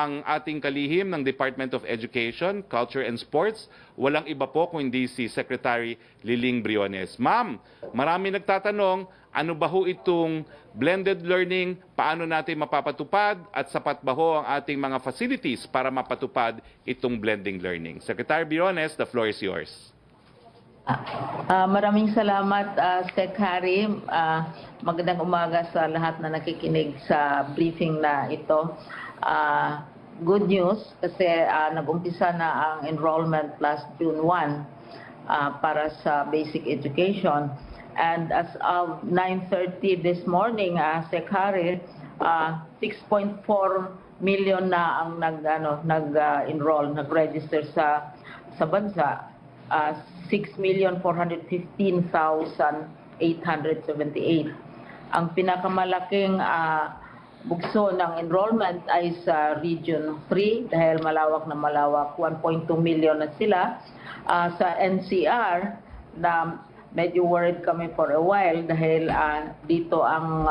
ang ating kalihim ng Department of Education, Culture and Sports. Walang iba po kundi si Secretary Liling Briones. Ma'am, marami nagtatanong, ano ba ho itong blended learning, paano natin mapapatupad at sapat ba ho ang ating mga facilities para mapatupad itong blending learning? Secretary Briones, the floor is yours. Maraming salamat, Sec. Harry. Magandang umaga sa lahat na nakikinig sa briefing na ito. Good news kasi nag-umpisa na ang enrollment last June 1 para sa basic education. And as of 9:30 this morning, Sec. Harry, 6.4 million na ang nag-enroll, nag-register sa bansa. 6,415,878. Ang pinakamalaking bugso ng enrollment ay sa Region 3 dahil malawak na malawak, 1.2 million na sila. Sa NCR, na medyo worried kami for a while dahil dito ang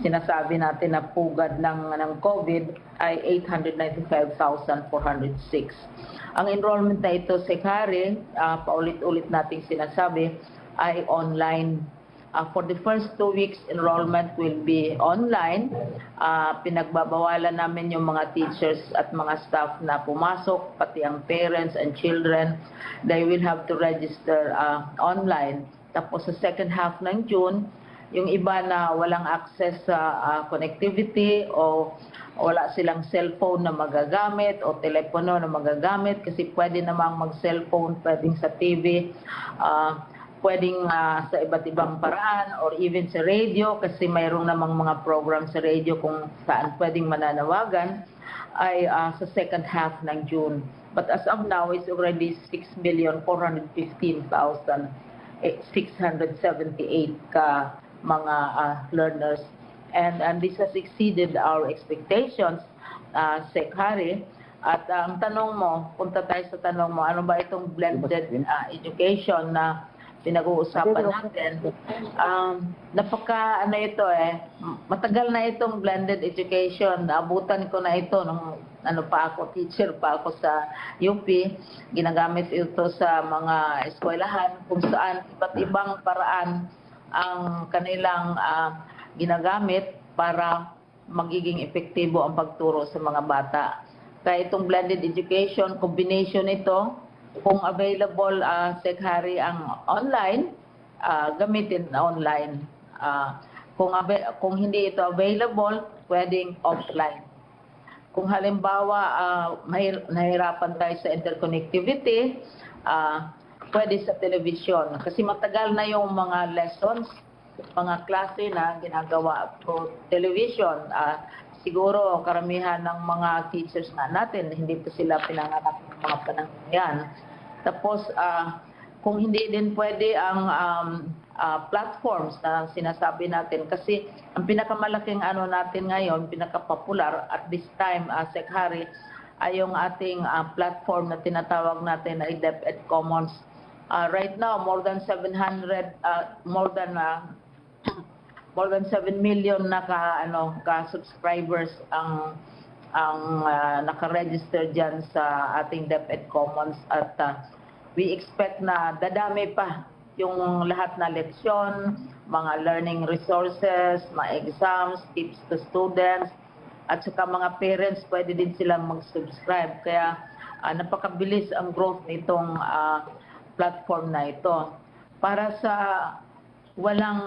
sinasabi natin na pugad ng COVID ay 895,406. Ang enrollment na ito, Secretary, paulit-ulit nating sinasabi, ay online. For the first 2 weeks, enrollment will be online. Pinagbabawalan namin yung mga teachers at mga staff na pumasok, pati ang parents and children. They will have to register online. Tapos sa second half ng June, yung iba na walang access sa connectivity o wala silang cellphone na magagamit o telepono na magagamit kasi pwede namang mag-cellphone, pwedeng sa TV, pwedeng sa iba't ibang paraan or even sa radio kasi mayroong namang mga program sa radio kung saan pwedeng mananawagan ay sa second half ng June. But as of now, it's already 6,415,678 ka mga learners. And this has exceeded our expectations, Sec. Harry. At ang tanong mo, punta tayo sa tanong mo, ano ba itong blended education na pinag-uusapan natin? Matagal na itong blended education. Naabutan ko na ito nung teacher pa ako sa UP. Ginagamit ito sa mga eskwelahan kung saan iba't ibang paraan ang kanilang ginagamit para magiging epektibo ang pagturo sa mga bata. Kaya itong blended education, combination ito, kung available, Sec. Harry, ang online, gamitin online. Kung hindi ito available, pwedeng offline. Kung halimbawa, nahirapan tayo sa interconnectivity, pwede sa television. Kasi matagal na yung mga lessons, mga klase na ginagawa through television. Siguro karamihan ng mga teachers natin, hindi pa sila pinanganak ng mga panahon yan. Tapos, kung hindi din pwede ang platforms na sinasabi natin, kasi ang pinakamalaking natin ngayon, pinakapopular at this time, Sec. Harry, ay yung ating platform na tinatawag natin ay DepEd Commons. Right now, more than 7 million na ka-subscribers ang naka-register diyan sa ating DepEd Commons at we expect na dadami pa yung lahat na leksyon, mga learning resources, mga exams, tips to students, at saka mga parents pwede din silang mag-subscribe. Kaya napakabilis ang growth nitong platform na ito. Para sa walang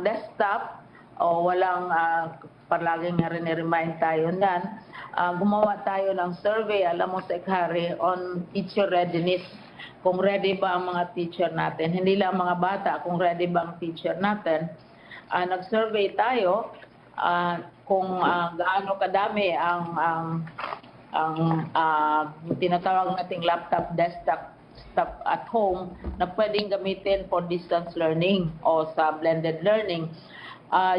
desktop o walang palaging remind tayo niyan, gumawa tayo ng survey, alam mo, Sec. Harry, on teacher readiness. Kung ready ba ang mga teacher natin, hindi lang mga bata, kung ready ba ang teacher natin. Nag-survey tayo kung gaano kadami ang tinatawag nating laptop, desktop at home na pwedeng gamitin for distance learning o sa blended learning.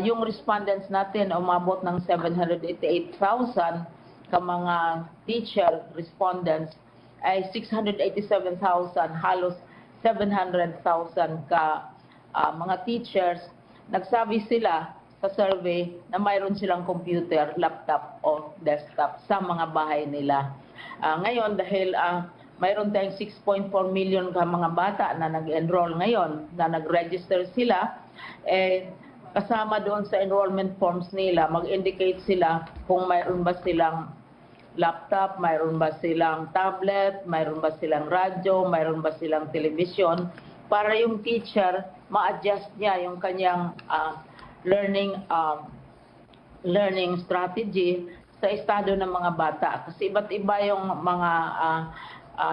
Yung respondents natin umabot ng 788,000 ka mga teacher respondents ay 687,000, halos 700,000 ka mga teachers. Nagsabi sila sa survey na mayroon silang computer, laptop o desktop sa mga bahay nila. Ngayon, dahil mayroon tayong 6.4 million ka mga bata na nag-enroll ngayon, na nag-register sila, kasama doon sa enrollment forms nila, mag-indicate sila kung mayroon ba silang laptop, mayroon ba silang tablet, mayroon ba silang radyo, mayroon ba silang television, para yung teacher ma-adjust niya yung kanyang learning strategy sa estado ng mga bata. Kasi iba't iba yung mga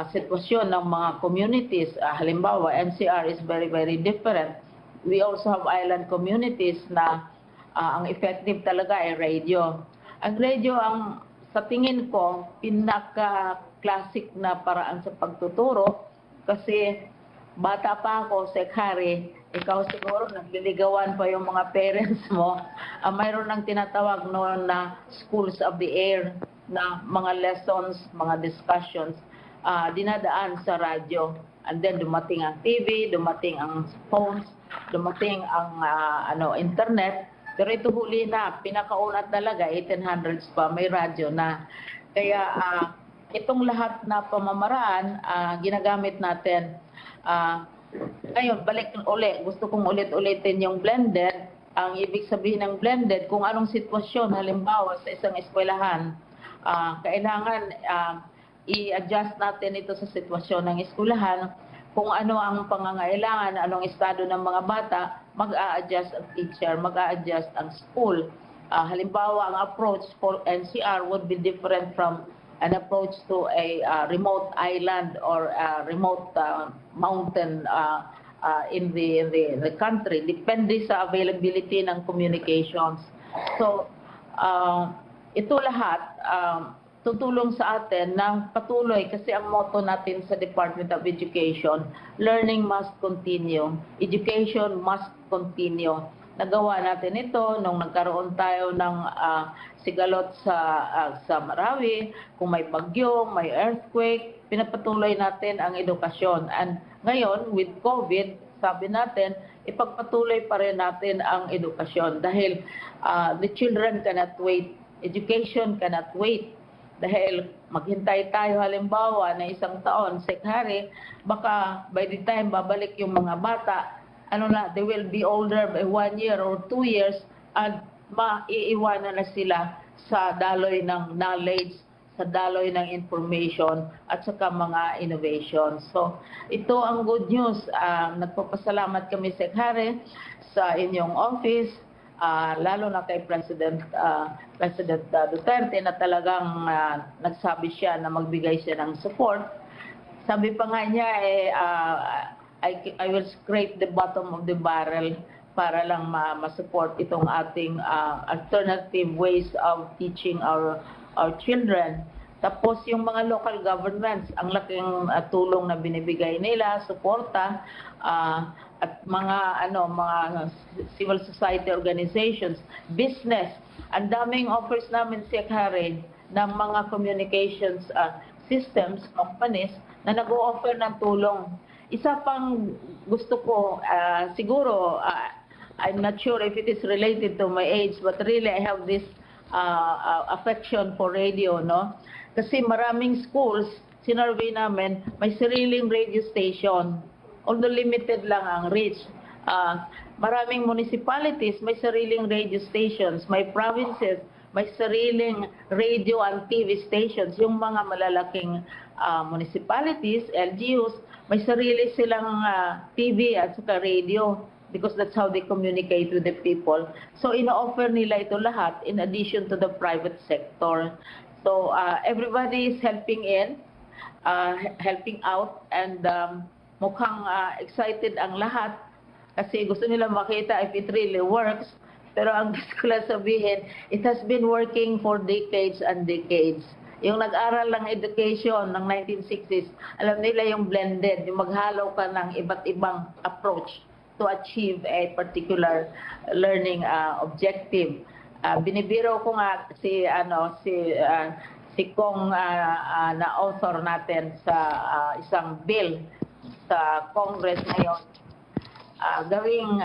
sitwasyon ng mga communities. Halimbawa, NCR is very, very different. We also have island communities na ang effective talaga ay radio. Ang radio, sa tingin ko, pinaka-classic na paraan sa pagtuturo kasi bata pa ako, Sekari, ikaw siguro nagliligawan pa yung mga parents mo. Mayroon ng tinatawag noon na schools of the air na mga lessons, mga discussions, dinadaan sa radyo. And then dumating ang TV, dumating ang phones, dumating ang internet. Pero ito huli na, pinakauna talaga, 1800s pa, may radyo na. Kaya itong lahat na pamamaraan, ginagamit natin. Ngayon, balik ulit. Gusto kong ulit-ulitin yung blended. Ang ibig sabihin ng blended, kung anong sitwasyon, halimbawa sa isang eskwelahan, kailangan i-adjust natin ito sa sitwasyon ng eskwelahan. Kung ano ang pangangailangan, anong estado ng mga bata, mag-a-adjust ang teacher, mag-a-adjust ang school. Halimbawa, ang approach for NCR would be different from an approach to a remote island or remote mountain in the country. Depende sa availability ng communications. So, ito lahat tutulong sa atin ng patuloy kasi ang motto natin sa Department of Education, learning must continue, education must continue. Nagawa natin ito nung nagkaroon tayo ng sigalot sa Marawi, kung may bagyo, may earthquake, pinapatuloy natin ang edukasyon. And ngayon, with COVID, sabi natin, ipagpatuloy pa rin natin ang edukasyon dahil the children cannot wait, education cannot wait. Dahil maghintay tayo halimbawa na isang taon, Sekari, baka by the time babalik yung mga bata, they will be older by 1 year or 2 years at maiiwanan na sila sa daloy ng knowledge, sa daloy ng information at saka mga innovation. So, ito ang good news. Nagpapasalamat kami, Sekari, sa inyong office, lalo na kay President Duterte na talagang nagsabi siya na magbigay siya ng support. Sabi pa nga niya, I will scrape the bottom of the barrel para lang ma-support itong ating alternative ways of teaching our children. Tapos yung mga local governments, ang laking tulong na binibigay nila, suporta, at mga civil society organizations, business. Ang daming offers namin, Sekari, ng mga communications systems, companies na nag-o-offer ng tulong. Isa pang gusto ko, siguro, I'm not sure if it is related to my age, but really I have this affection for radio, no? Kasi maraming schools, sinurvey namin, may sariling radio station. Although limited lang ang reach. Maraming municipalities, may sariling radio stations. May provinces, may sariling radio and TV stations. Yung mga malalaking municipalities, LGUs, may sarili silang TV at saka radio because that's how they communicate with the people. So ino-offer nila ito lahat in addition to the private sector. So everybody is helping out, and mukhang excited ang lahat kasi gusto nila makita if it really works. Pero ang gusto ko lang sabihin, it has been working for decades and decades. Yung nag-aral ng education ng 1960s, alam nila yung blended, yung maghalo ka ng iba't ibang approach to achieve a particular learning objective. Binibiro ko nga si Kong na author natin sa isang bill sa Congress ngayon. gawing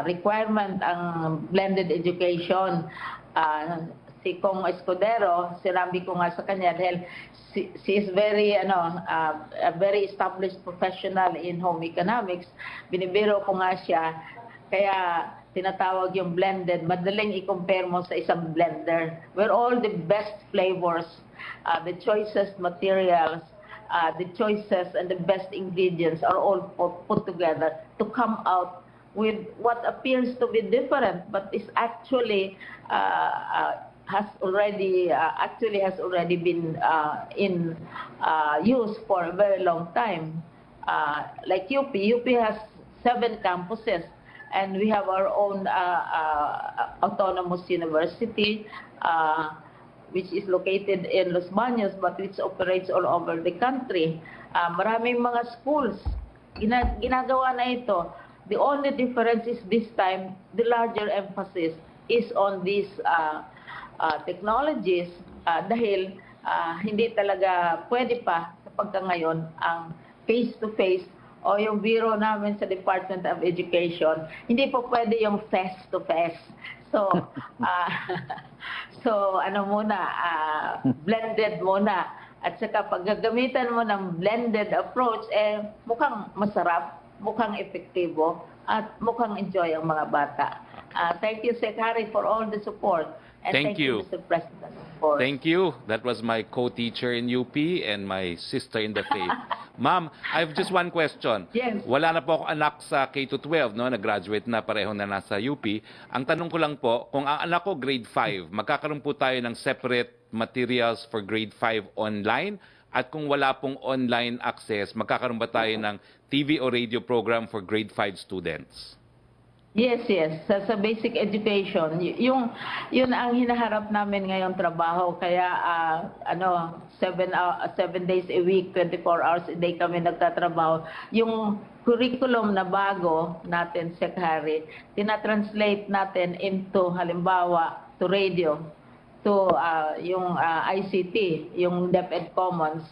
requirement ang blended education. Si Kong Escudero, sinabi ko nga sa kanya dahil she is very a very established professional in home economics. Binibiro ko nga siya, kaya tinatawag yung blended, madaling i-compare mo sa isang blender where all the best flavors, the choicest materials, the choices and the best ingredients are all put together to come out with what appears to be different but is actually has already been in use for a very long time. Like UP has 7 campuses, and we have our own autonomous university, which is located in Los Baños, but which operates all over the country. Maraming mga schools, ginagawa na ito. The only difference is this time, the larger emphasis is on these technologies dahil hindi talaga pwede pa sa pagkangayon ang face-to-face o yung biro namin sa Department of Education, hindi po pwede yung face-to-face. So, blended muna. At saka pag gagamitan mo ng blended approach, mukhang masarap, mukhang epektibo, at mukhang enjoy ang mga bata. Thank you, Secretary, for all the support. And Thank you. Mr. President. For... Thank you. That was my co-teacher in UP and my sister in the faith. Ma'am, I have just one question. Yes. Wala na po ako anak sa K-12, no? Nag-graduate na, pareho na nasa UP. Ang tanong ko lang po, kung ang anak ko grade 5, magkakaroon po tayo ng separate materials for grade 5 online? At kung wala pong online access, magkakaroon ba tayo ng TV o radio program for grade 5 students? Yes. Sa basic education, yun ang hinaharap namin ngayong trabaho. Kaya 7 days a week, 24 hours a day kami nagtatrabaho. Yung curriculum na bago natin, Secretary, tinatranslate natin into, halimbawa, to radio, to yung ICT, yung DepEd Commons,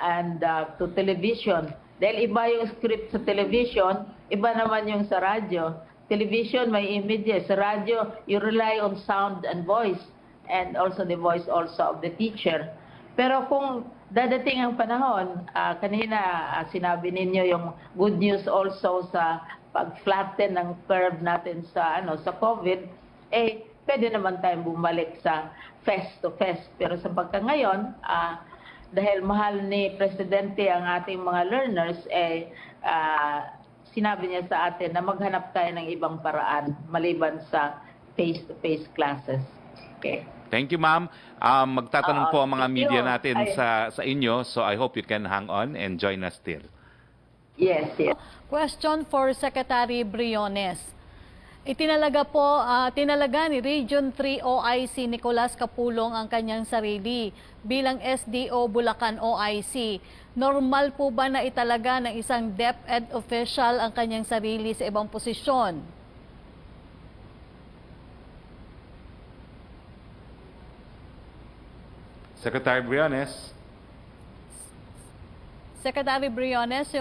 and to television. Dahil iba yung script sa television, iba naman yung sa radyo. Television, may images. Sa radyo, you rely on sound and voice, and also the voice also of the teacher. Pero kung dadating ang panahon, kanina sinabi ninyo yung good news also sa pag-flatten ng curve natin sa COVID, pwede naman tayong bumalik sa face-to-face. Pero sa pagkangayon, dahil mahal ni Presidente ang ating mga learners, sinabi niya sa atin na maghanap tayo ng ibang paraan maliban sa face-to-face classes. Okay. Thank you, ma'am. Magtatanong po ang mga media natin sa inyo, so I hope you can hang on and join us still. Yes. Question for Secretary Briones. Tinalaga ni Region 3 OIC Nicolas Capulong ang kanyang sarili bilang SDO Bulacan OIC. Normal po ba na italaga ng isang DepEd official ang kanyang sarili sa ibang posisyon? Secretary Briones. Secretary Briones,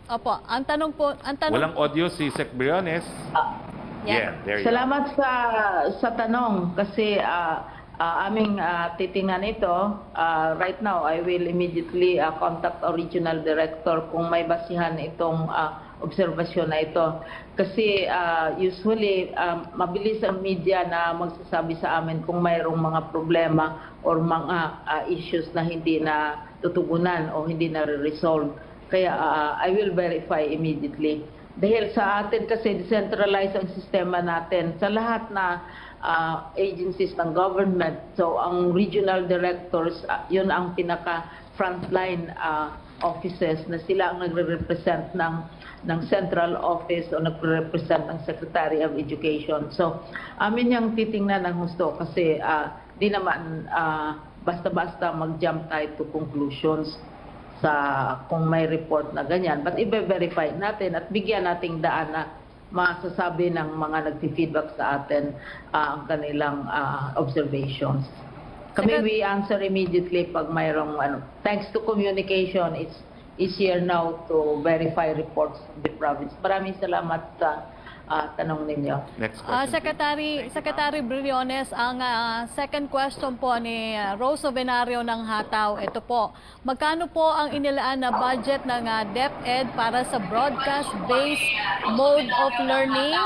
Opo, ang tanong... Walang audio si Sec Briones. Yeah. There you Salamat sa tanong kasi aming titingnan ito. Right now, I will immediately contact our regional director kung may basihan itong obserbasyon na ito. Kasi usually, mabilis ang media na magsasabi sa amin kung mayroong mga problema or mga issues na hindi na tutugunan o hindi na re-resolve. Kaya I will verify immediately. Dahil sa atin kasi decentralized ang sistema natin sa lahat na agencies ng government. So ang regional directors, yun ang pinaka frontline offices na sila ang nagre-represent ng central office o nagre-represent ng Secretary of Education. So amin yung titingnan ng husto kasi di naman basta-basta mag-jump tayo to conclusions sa kung may report na ganyan. But i-verify natin at bigyan nating daan na masasabi ng mga nag-feedback sa atin ang kanilang observations. Kami we answer immediately pag mayroong thanks to communication, easier now to verify reports from the province. Maraming salamat sa tanong ninyo. Next question. please. Secretary Briones, ang second question po ni Rose Ovenario ng Hataw. Ito po, magkano po ang inilaan na budget ng DepEd para sa broadcast-based mode of learning?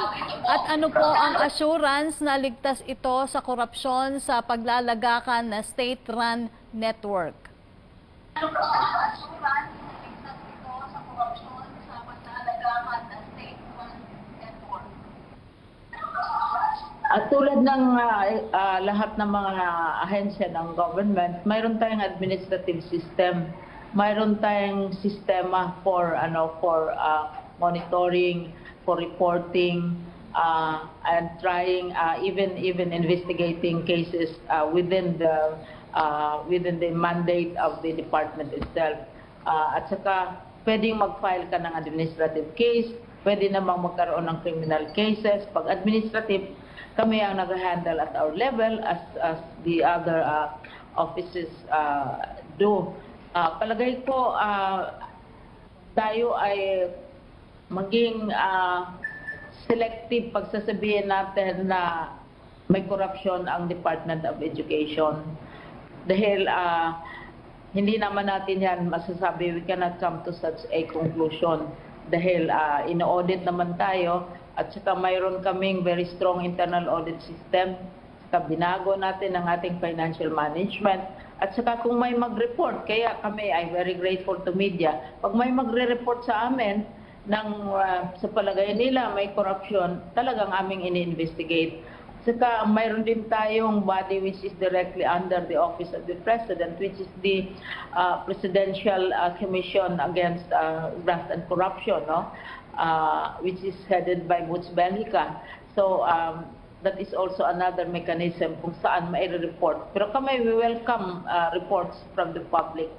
At ano po ang assurance na ligtas ito sa korupsyon sa paglalagakan na state-run network? At tulad ng lahat ng mga ahensya ng government, mayroon tayong administrative system, mayroon tayong sistema for monitoring, for reporting, and trying even investigating cases within the mandate of the department itself. At saka pwedeng mag-file ka ng administrative case, pwede namang magkaroon ng criminal cases. Pag administrative, kami ang nag-handle at our level as the other offices do. Palagay ko tayo ay maging selective pagsasabihin natin na may corruption ang Department of Education. Dahil hindi naman natin yan masasabi, we cannot come to such a conclusion. Dahil ino-audit naman tayo. At saka mayroon kaming very strong internal audit system. Saka binago natin ang ating financial management. At saka kung may mag-report, kaya kami ay very grateful to media. Pag may magre-report sa amin, sa palagay nila may corruption, talagang aming ini-investigate. Saka mayroon din tayong body which is directly under the office of the President, which is the Presidential Commission Against Graft and Corruption, no? Which is headed by Butch Bellica. So that is also another mechanism kung saan mai-report. Pero kami, we welcome reports from the public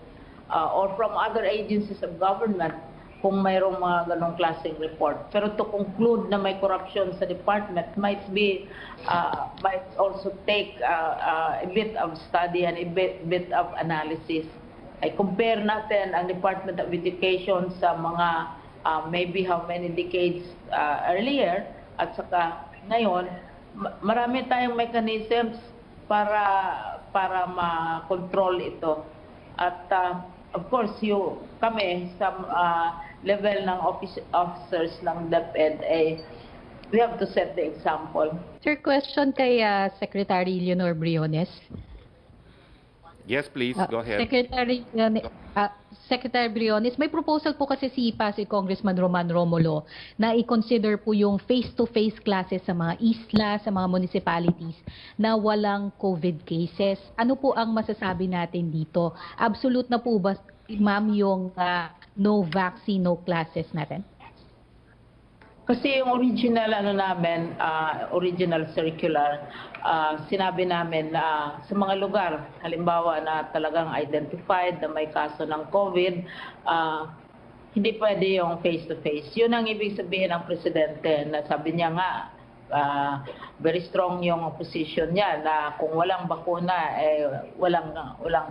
or from other agencies of government kung mayroong mga ganong klaseng report. Pero to conclude na may corruption sa department might also take a bit of study and a bit of analysis. Ay compare natin ang Department of Education sa mga maybe how many decades earlier at saka ngayon, marami tayong mechanisms para ma-control ito. At of course, kami sa level ng officers ng DepEd, we have to set the example. Sir, question kay Secretary Leonor Briones. Yes, please. Go ahead. Secretary Briones, may proposal po kasi si Congressman Roman Romulo na i-consider po yung face-to-face classes sa mga isla, sa mga municipalities na walang COVID cases. Ano po ang masasabi natin dito? Absolute na po ba, ma'am, yung no vaccine, no classes natin? Kasi yung original original circular, sinabi namin na sa mga lugar, halimbawa na talagang identified na may kaso ng COVID, hindi pwede yung face-to-face. Yun ang ibig sabihin ng Presidente na sabi niya nga, very strong yung position niya na kung walang bakuna, walang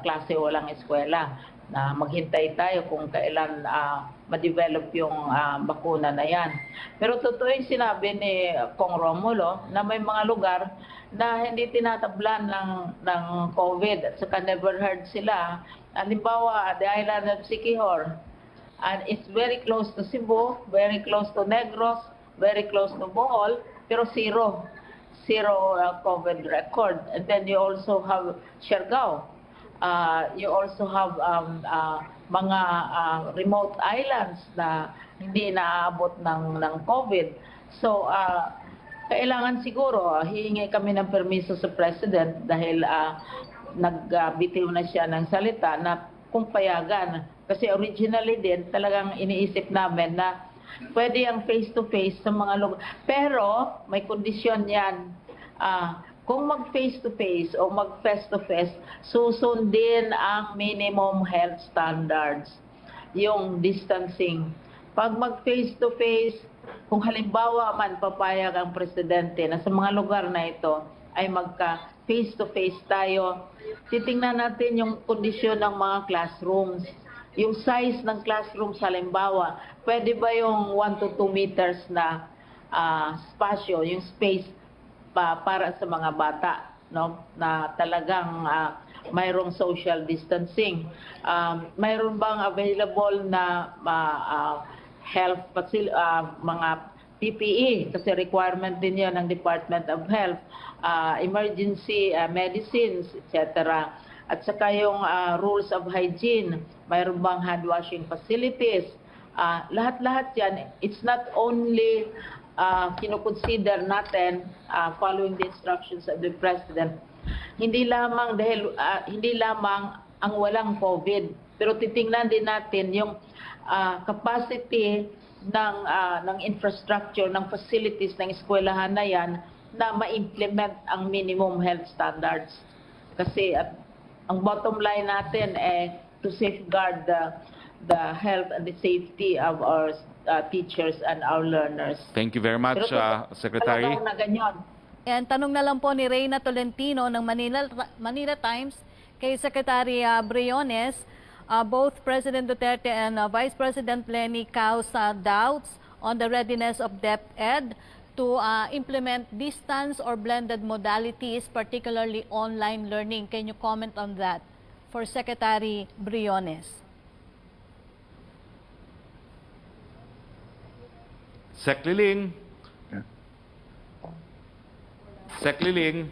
klase, walang eskwela. Na maghintay tayo kung kailan ma-develop yung bakuna na yan. Pero totoo yung sinabi ni Kong Romulo na may mga lugar na hindi tinatablan ng COVID at saka never heard sila. Halimbawa, the island of Siquijor, and it's very close to Cebu, very close to Negros, very close to Bohol, pero zero COVID record. And then you also have Siargao. You also have mga remote islands na hindi naaabot ng COVID. So, kailangan siguro, hihingi kami ng permiso sa President dahil nagbitiw na siya ng salita na kung payagan. Kasi originally din, talagang iniisip namin na pwede ang face-to-face sa mga lugar. Pero, may kondisyon yan. Kung mag-face-to-face o mag-face-to-face, susundin ang minimum health standards, yung distancing. Pag mag-face-to-face, kung halimbawa man papayag ang Presidente na sa mga lugar na ito ay magka-face-to-face tayo, titingnan natin yung kondisyon ng mga classrooms. yung size ng classroom halimbawa, pwede ba yung 1 to 2 meters na spasyo, yung space para sa mga bata, no? Na talagang mayroong social distancing. Mayroon bang available na health mga PPE, kasi requirement din yan ng Department of Health, emergency medicines, etc. At saka yung rules of hygiene, mayroon bang hand washing facilities, lahat-lahat yan. It's not only kinoconsider natin following the instructions of the President, hindi lamang ang walang COVID, pero titingnan din natin yung capacity ng infrastructure, ng facilities ng eskwelahan na yan na ma-implement ang minimum health standards. Kasi ang bottom line natin to safeguard the health and the safety of our teachers and our learners. Thank you very much, Secretary. Talagang na ganyan. And tanong na lang po ni Reyna Tolentino ng Manila Times kay Secretary Briones, both President Duterte and Vice President Leni caused doubts on the readiness of DepEd to implement distance or blended modalities, particularly online learning. Can you comment on that for Secretary Briones? Sec Liling. Sec Liling.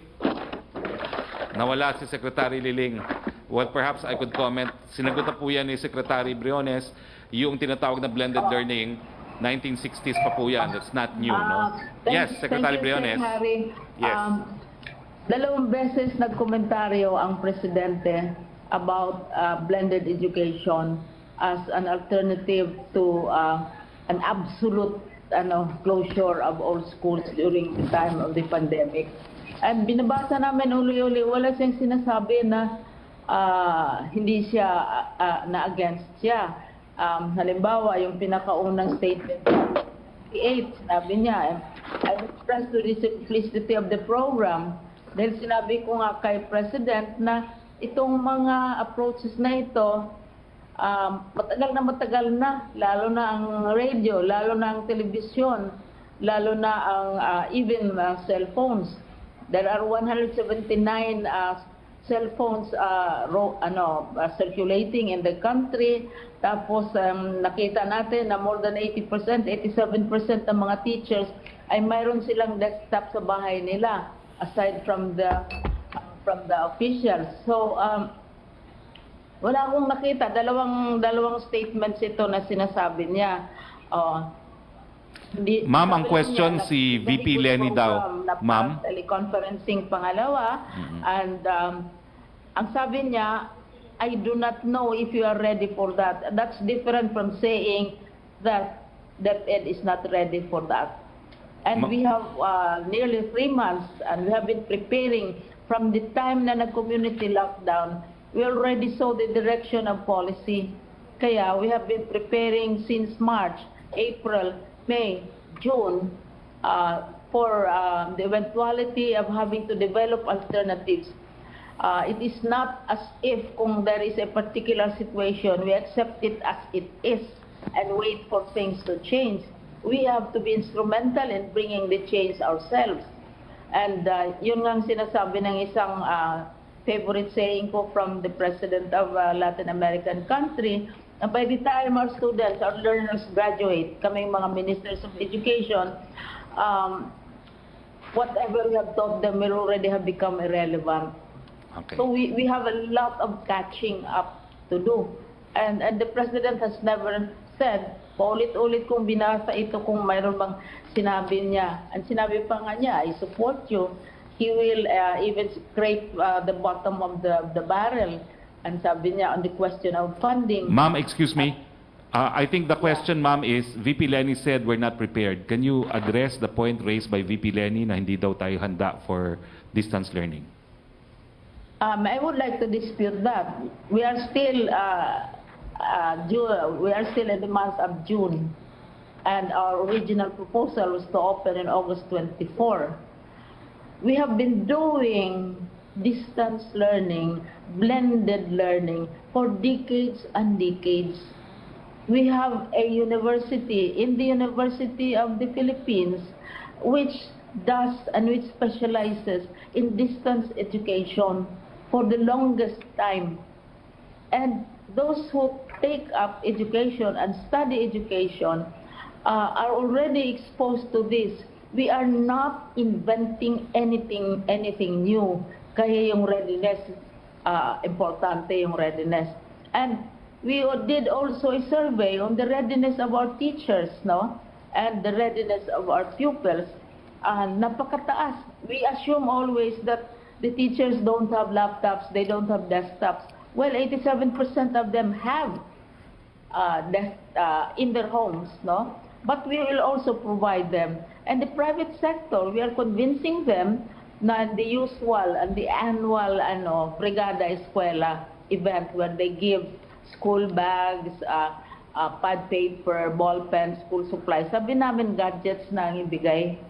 Nawala si Secretary Liling. Well, perhaps I could comment. Sinagot na po yan ni Secretary Briones, yung tinatawag na blended learning, 1960s pa po yan. That's not new, no? Yes, Secretary Briones. Harry. Yes. Dalawang beses nagkomentaryo ang Presidente about blended education as an alternative to an absolute closure of all schools during the time of the pandemic. And binabasa namin uli-uli, wala siyang sinasabi na hindi siya na against siya. Halimbawa, yung pinakaunang statement, 8, sinabi niya, I express to the simplicity of the program. Dahil sinabi ko nga kay President na itong mga approaches na ito, matagal na, lalo na ang radio, lalo na ang telebisyon, lalo na ang even cellphones. There are 179 cell phones circulating in the country. Tapos nakita natin na more than 80%, 87% ng mga teachers ay mayroon silang desktop sa bahay nila aside from the officials. So wala akong nakita, dalawang statements ito na sinasabi niya. Ma'am, ang question si VP Leni daw. Ma'am? Teleconferencing pangalawa. And ang sabi niya, I do not know if you are ready for that. That's different from saying that DepEd is not ready for that. And we have nearly 3 months and we have been preparing from the time na nag-community lockdown. We already saw the direction of policy. Kaya we have been preparing since March, April, May, June for the eventuality of having to develop alternatives. It is not as if kung there is a particular situation, we accept it as it is and wait for things to change. We have to be instrumental in bringing the change ourselves. And yun nga ang sinasabi ng isang favorite saying ko from the president of Latin American country, na by the time our students, our learners graduate, kaming mga ministers of education, whatever we have taught them will already have become irrelevant. Okay. So we have a lot of catching up to do. And the president has never said, paulit-ulit kong binasa ito kung mayroon bang sinabi niya. And sinabi pa nga niya, I support you. He will even scrape the bottom of the barrel. And sabi niya on the question of funding. Ma'am, excuse me. I think the question, ma'am, is VP Leni said we're not prepared. Can you address the point raised by VP Leni na hindi daw tayo handa for distance learning? I would like to dispute that. We are still in the month of June, and our original proposal was to open in August 24. We have been doing distance learning, blended learning for decades and decades. We have a university in the University of the Philippines which does and which specializes in distance education for the longest time. And those who take up education and study education are already exposed to this. We are not inventing anything new. Kaya yung readiness, importante yung readiness. And we did also a survey on the readiness of our teachers, no? And the readiness of our pupils. Napakataas. We assume always that the teachers don't have laptops, they don't have desktops. Well, 87% of them have in their homes, no? But we will also provide them. And the private sector, we are convincing them na the usual and the annual Brigada Eskwela event where they give school bags, pad paper, ball pen, school supplies. Sabi namin gadgets na ang ibigay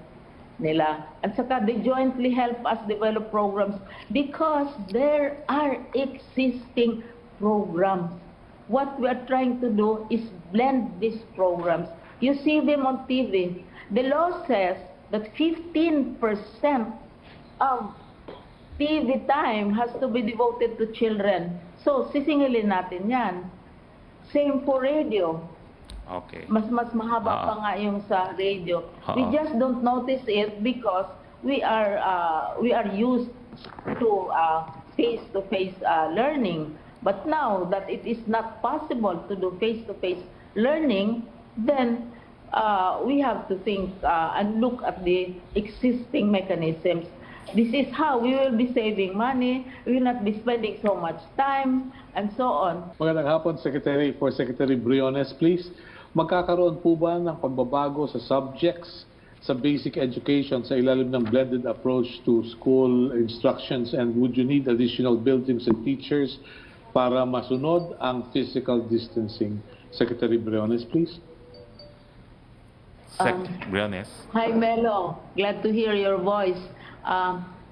nila. At saka they jointly help us develop programs because there are existing programs. What we are trying to do is blend these programs. You see them on TV. The law says that 15% of TV time has to be devoted to children. So, sisingilin natin yan. Same for radio. Okay. Mas mahaba pa nga yung sa radio. We just don't notice it because we are used to face-to-face learning. But now that it is not possible to do face-to-face learning, then we have to think and look at the existing mechanisms. This is how we will be saving money, we will not be spending so much time, and so on. Magandang hapon, Secretary. For Secretary Briones, please. Magkakaroon po ba ng pagbabago sa subjects sa basic education sa ilalim ng blended approach to school instructions, and would you need additional buildings and teachers para masunod ang physical distancing? Secretary Briones, please. Briones. Hi Melo, glad to hear your voice.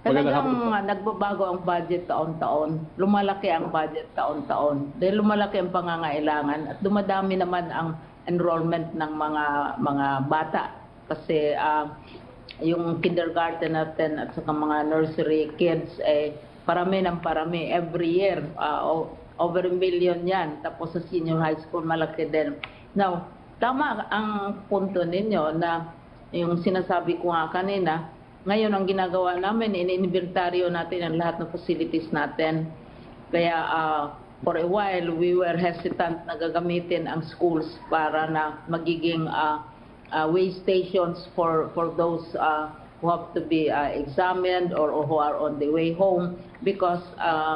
Talagang nagbabago ang budget taon-taon. Lumalaki ang budget taon-taon. Dahil lumalaki ang pangangailangan at dumadami naman ang enrollment ng mga bata. Kasi yung kindergarten natin at saka mga nursery kids, parami ng parami. Every year, over 1 million yan. Tapos sa senior high school, malaki din. Now, tama ang punto ninyo na yung sinasabi ko nga kanina, ngayon ang ginagawa namin, in-inventaryo natin ang lahat ng facilities natin. Kaya for a while, we were hesitant na gagamitin ang schools para na magiging way stations for those who have to be examined or who are on the way home because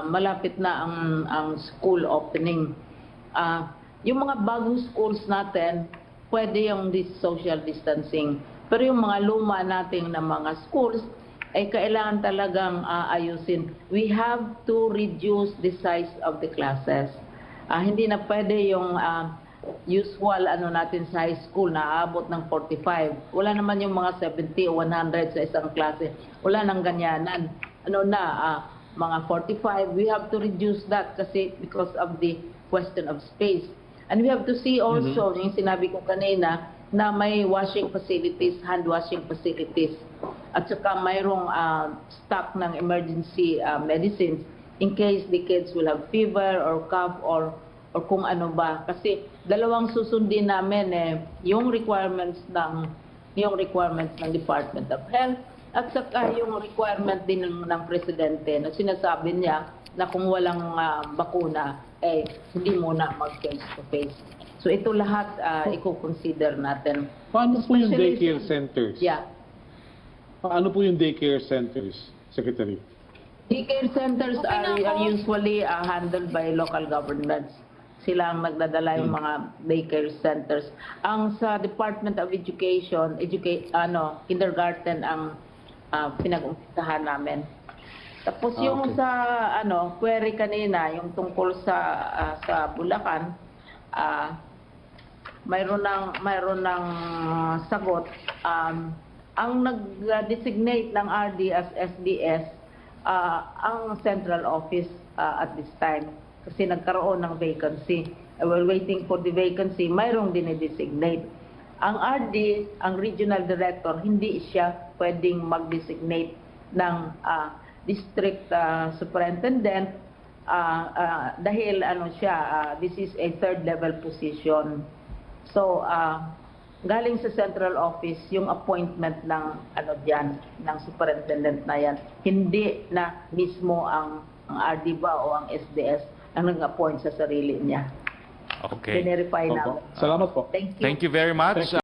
malapit na ang school opening. Yung mga bagong schools natin, pwede yung social distancing. Pero yung mga luma nating na mga schools, ay kailangan talagang ayusin. We have to reduce the size of the classes. Hindi na pwede yung usual natin sa high school na aabot ng 45. Wala naman yung mga 70 o 100 sa isang klase. Wala nang ganyanan. Mga 45, we have to reduce that kasi because of the question of space. And we have to see also, yung sinabi ko kanina, na may washing facilities, hand washing facilities. At saka mayroong stock ng emergency medicines in case the kids will have fever or cough or kung ano ba. Kasi dalawang susundin namin yung requirements ng Department of Health at saka yung requirement din ng Presidente na sinasabi niya na kung walang bakuna, hindi muna mag-face-to-face. So ito lahat i-consider natin. Paano po yung daycare centers? Yeah. Paano po yung daycare centers, Secretary? Daycare centers are usually handled by local governments. Sila ang nagdadala yung mga daycare centers. Ang sa Department of Education, kindergarten ang pinag-umpisahan namin. Tapos yung sa query kanina, yung tungkol sa Bulacan, mayroon ng sagot. Ang nag-designate ng RD as SDS ang central office at this time kasi nagkaroon ng vacancy. While waiting for the vacancy, mayroong dinidesignate. Ang RD, ang regional director, hindi siya pwedeng mag-designate ng district superintendent dahil this is a third level position. So, galing sa central office yung appointment ng ng superintendent na yan. Hindi na mismo ang RD ba o ang SDS ang nag-appoint sa sarili niya. Okay. Verify Opo. namin. Salamat po. Thank you. Thank you very much.